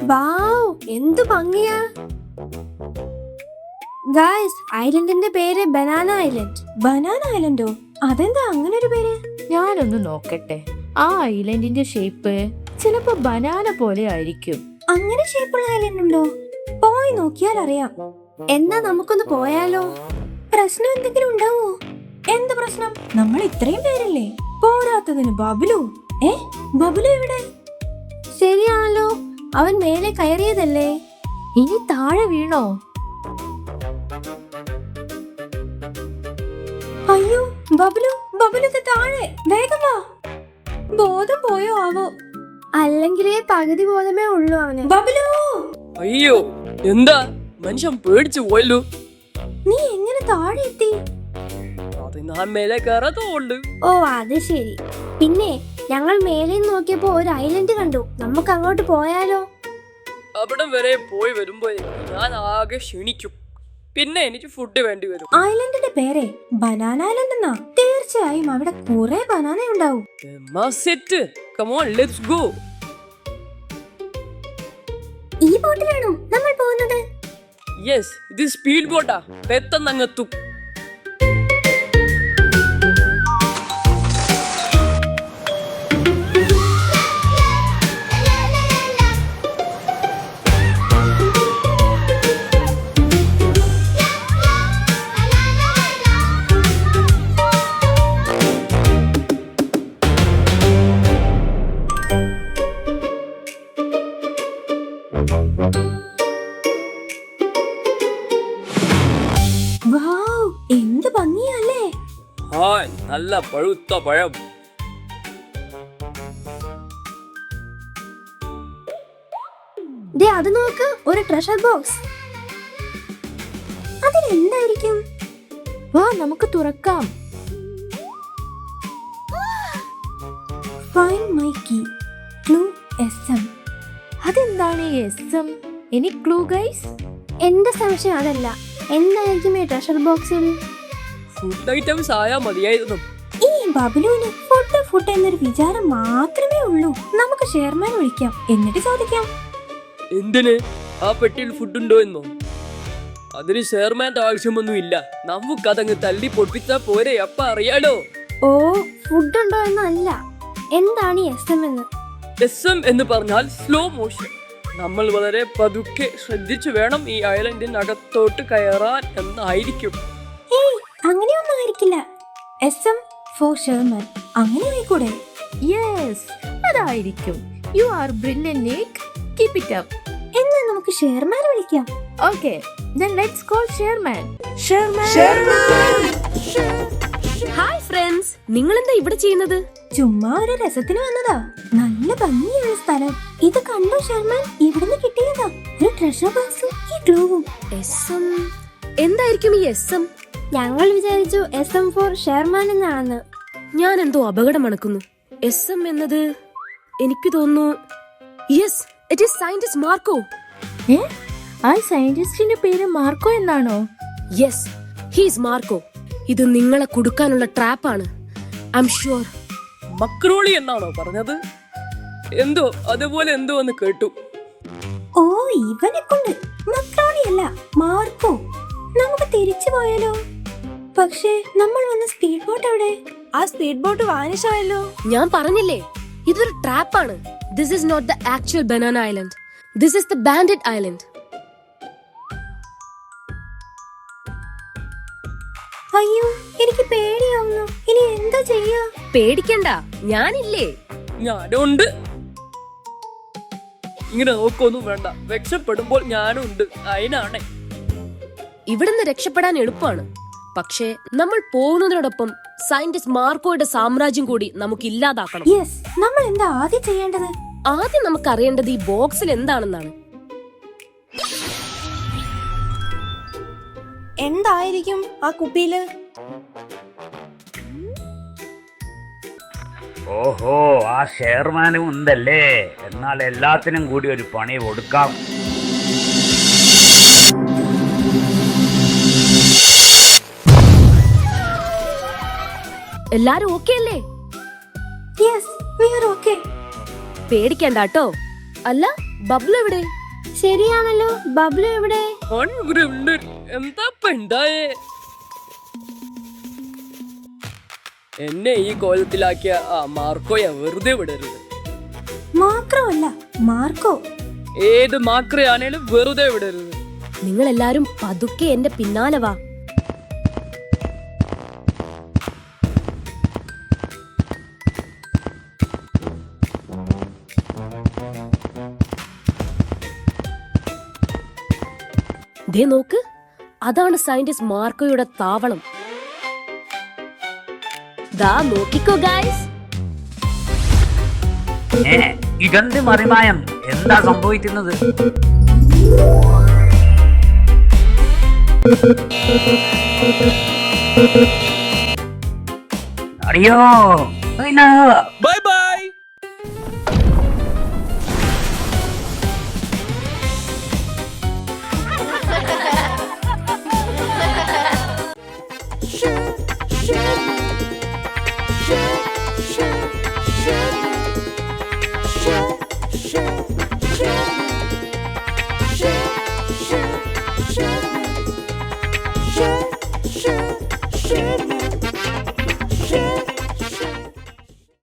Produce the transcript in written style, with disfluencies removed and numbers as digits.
വാവ്, എന്തു ഭംഗിയാ. ഗായ്സ്, ഐലൻഡിന്റെ പേര് ബനാന ഐലൻഡ്. ബനാന ഐലൻഡോ? അതെന്താ അങ്ങനെ ഒരു പേര്? ഞാനൊന്ന് നോക്കട്ടെ. ആ ഐലൻഡിന്റെ ഷേപ്പ് ചിലപ്പോ ബനാന പോലെ ആയിരിക്കും. അങ്ങനെ ഷേപ്പുള്ള ഐലൻഡ് ഉണ്ടോ? പോയി നോക്കിയാൽ അറിയാം. എന്നാ നമുക്കൊന്ന് പോയാലോ? പ്രശ്നം എന്തെങ്കിലും ഉണ്ടാവോ? എന്ത് പ്രശ്നം? നമ്മൾ ഇത്രയും പേരല്ലേ. പോരാത്തതിന് ബബുലു. ബബുലു എവിടെ? ശരിയാണല്ലോ, അവൻ മേലെ കയറിയതല്ലേ. ഇനി താഴെ വീണോ? അയ്യോ, ബബുലു താഴെ. വേഗം വാ. ബോധം പോയോ ആവോ? അല്ലെങ്കിലേ പകുതി ബോധമേ ഉള്ളൂ അവന്. ബബുലു! അയ്യോ, എന്താ? മനുഷ്യൻ പേടിച്ചു പോയല്ലോ. നീ എങ്ങനെ താഴെ എത്തി? അത് ഞാൻ മേലെ കയറാത്തോണ്ട്. ഓ, അത് ശരി. പിന്നെ ഞങ്ങൾ മേലെ നോക്കിയപ്പോ ഒരു ഐലൻഡ് കണ്ടു. നമുക്ക് അങ്ങോട്ട് പോയാലോ? അവിടം വരെ പോയി വരുമ്പോ ഞാൻ ആകെ ക്ഷീണിക്കും. പിന്നെ എനിക്ക് ഫുഡ് വേണ്ടി വരും. ഐലൻഡിന്റെ പേരെ ബനാന ഐലൻഡ് എന്നാ. തീർച്ചയായും അവിടെ കുറെ ബനാന ഉണ്ടാവും. Come on, let's go. ഈ ബോട്ടിലാണോ നമ്മൾ പോകുന്നത്? Yes, ഇത് സ്പീഡ് ബോട്ടാ. പെട്ടെന്ന് അങ്ങെത്തും. വാവ്, എന്ത് ഭംഗിയല്ലേ. ഹായ്, നല്ല പഴുത്ത പഴം. ദേ, അത് നോക്ക്, ഒരു ട്രഷർ ബോക്സ്. അതിലെന്തായിരിക്കും? വാ, നമുക്ക് തുറക്കാം. Find my key. Clue SM. അതെന്താണ് ഈ SM? Any clue guys? എന്റെ സംശയം അതല്ല. എന്തായിരിക്കും ഈ ട്രഷർ ബോക്സിൽ? ഫുഡ് ഐറ്റംസ് ആയാ മതിയായിരുന്നു. ഈ ബബുലുവിന് ഫുഡ് എന്നൊരു വിചാരം മാത്രമേ ഉള്ളൂ. നമുക്ക് ഷെയർമാൻ വിളിക്കാം, എന്നിട്ട് ചോദിക്കാം. എന്തിന്? ആ പെട്ടിയിൽ ഫുഡ് ഉണ്ടോ എന്നോ? അതിന് ചെയർമാന്റെ ആവശ്യമൊന്നുമില്ല. നമുക്കതങ്ങ് തല്ലി പൊട്ടിച്ചാ പോരെ. അപ്പ അറിയാലോ. ഓ, ഫുഡ് ഉണ്ടോ എന്നല്ല, എന്താണ് ഈ SM എന്ന്? SM എന്ന് പറഞ്ഞാൽ സ്ലോ മോഷൻ. നമ്മൾ വളരെ പതുക്കെ ശ്രദ്ധിച്ചു വേണം ഈ ഐലൻഡിനകത്തോട്ട് കയറാൻ എന്നായിരിക്കും. അങ്ങനെയൊന്നും ആയിരിക്കില്ല. SM for chairman. അങ്ങനെ ആയിക്കൂടെ? യെസ്, അതായിരിക്കും. You are brilliant Nick. Keep it up. എന്നാ നമുക്ക് ഷെയർമാൻ വിളിക്കാം. Okay, then let's call chairman. Hi friends, നിങ്ങൾ എന്താ ഇവിടെ ചെയ്യുന്നത്? ചുമ്മാ ഒരു രസത്തിന് വന്നതാ. നല്ല ഭംഗിയുള്ള സ്ഥലം. ഇത് കണ്ടോ ഷെയർമാൻ? ഇവിടുന്ന് കിട്ടിയതാ ഒരു ട്രഷർ ബോക്സും ഈ ഗ്ലൂവും. SM എന്തായിരിക്കും ഈ SM? ഞങ്ങൾ വിചാരിച്ചു SM ഫോർ ഷെയർമാൻ എന്നാണെന്ന്. ഞാൻ എന്തോ അപകടം മണക്കുന്നു. SM എന്നത് എനിക്ക് തോന്നുന്നു. Yes, it is scientist Marco. ആ സയന്റിസ്റ്റിന്റെ പേര് മാർക്കോ എന്നാണോ? Yes, he's Marco. ഇത് നിങ്ങളെ കുടുക്കാനുള്ള ട്രാപ്പാണ്. I am sure. മക്രോളി എന്നാണോ പറഞ്ഞത്? എന്തോ അതുപോലെ എന്തോ എന്ന് കേട്ടു. ഓ, ഇവനെ കൊണ്ട് മക്രോണിയല്ല, മാർക്കോ. നമുക്ക് തിരിച്ചു പോയാലോ? പക്ഷേ നമ്മൾ വന്ന സ്പീഡ് ബോട്ട് എവിടെ? ആ സ്പീഡ് ബോട്ട് വാനിഷായല്ലോ. ഞാൻ പറഞ്ഞില്ലേ, ഇതൊരു ട്രാപ്പാണ്. This is not the actual banana island. This is the banded island. അയ്യോ, എനിക്ക് പേടിയാവുന്നു. ഇനി എന്താ ചെയ്യാ? പേടിക്കണ്ട, ഞാനില്ലേ. ഞാനുണ്ട്. ഇങ്ങനെ നോക്കൊന്നും വേണ്ട. രക്ഷപ്പെടുമ്പോൾ ഞാനും ഉണ്ട്. അതിനാണ്. ഇവിടുന്ന് രക്ഷപ്പെടാൻ എളുപ്പമാണ്. പക്ഷേ നമ്മൾ പോകുന്നതിനോടൊപ്പം സയന്റിസ്റ്റ് മാർക്കോയുടെ സാമ്രാജ്യം കൂടി നമുക്ക് ഇല്ലാതാക്കണം. യെസ്, നമ്മൾ എന്താ ആദ്യം ചെയ്യേണ്ടത്? ആദ്യം നമുക്ക് അറിയേണ്ടത് ഈ ബോക്സിൽ എന്താണെന്നാണ്. എന്തായിരിക്കും ആ കുപ്പിയില്? ഓഹോ, ആ ഷെയർമാനും ഉണ്ടല്ലേ. എന്നാൽ എല്ലാത്തിനും കൂടി ഒരു പണി കൊടുക്കാം. എല്ലാരും ഓക്കെ അല്ലേ? Yes, we are okay. പേടിക്കണ്ട കേട്ടോ. അല്ല, ബബ്ലു എവിടെ? ശരിയാണല്ലോ, ബബ്ലു എവിടെ? ഇവിടെ ഉണ്ട്. എന്താ ഉണ്ടായേ? എന്നെ ഈ കോലത്തിലാക്കിയ ആ മാർക്കോയെ വെറുതെ വിടരുത്. മാത്രമല്ല മാർക്കോ. ഏത് മാക്രയാണേലും വെറുതെ വിടരുത്. നിങ്ങൾ എല്ലാരും പതുക്കെ എന്റെ പിന്നാലെ വാ. ദേ നോക്ക്, അതാണ് സയന്റിസ്റ്റ് മാർക്കോയുടെ താവളം. ദാ നോക്കിക്കോ ഗൈസ്. ഇതെന്ത് മറിമായം? എന്താ സംഭവിക്കുന്നത്? അയ്യോ ബൈ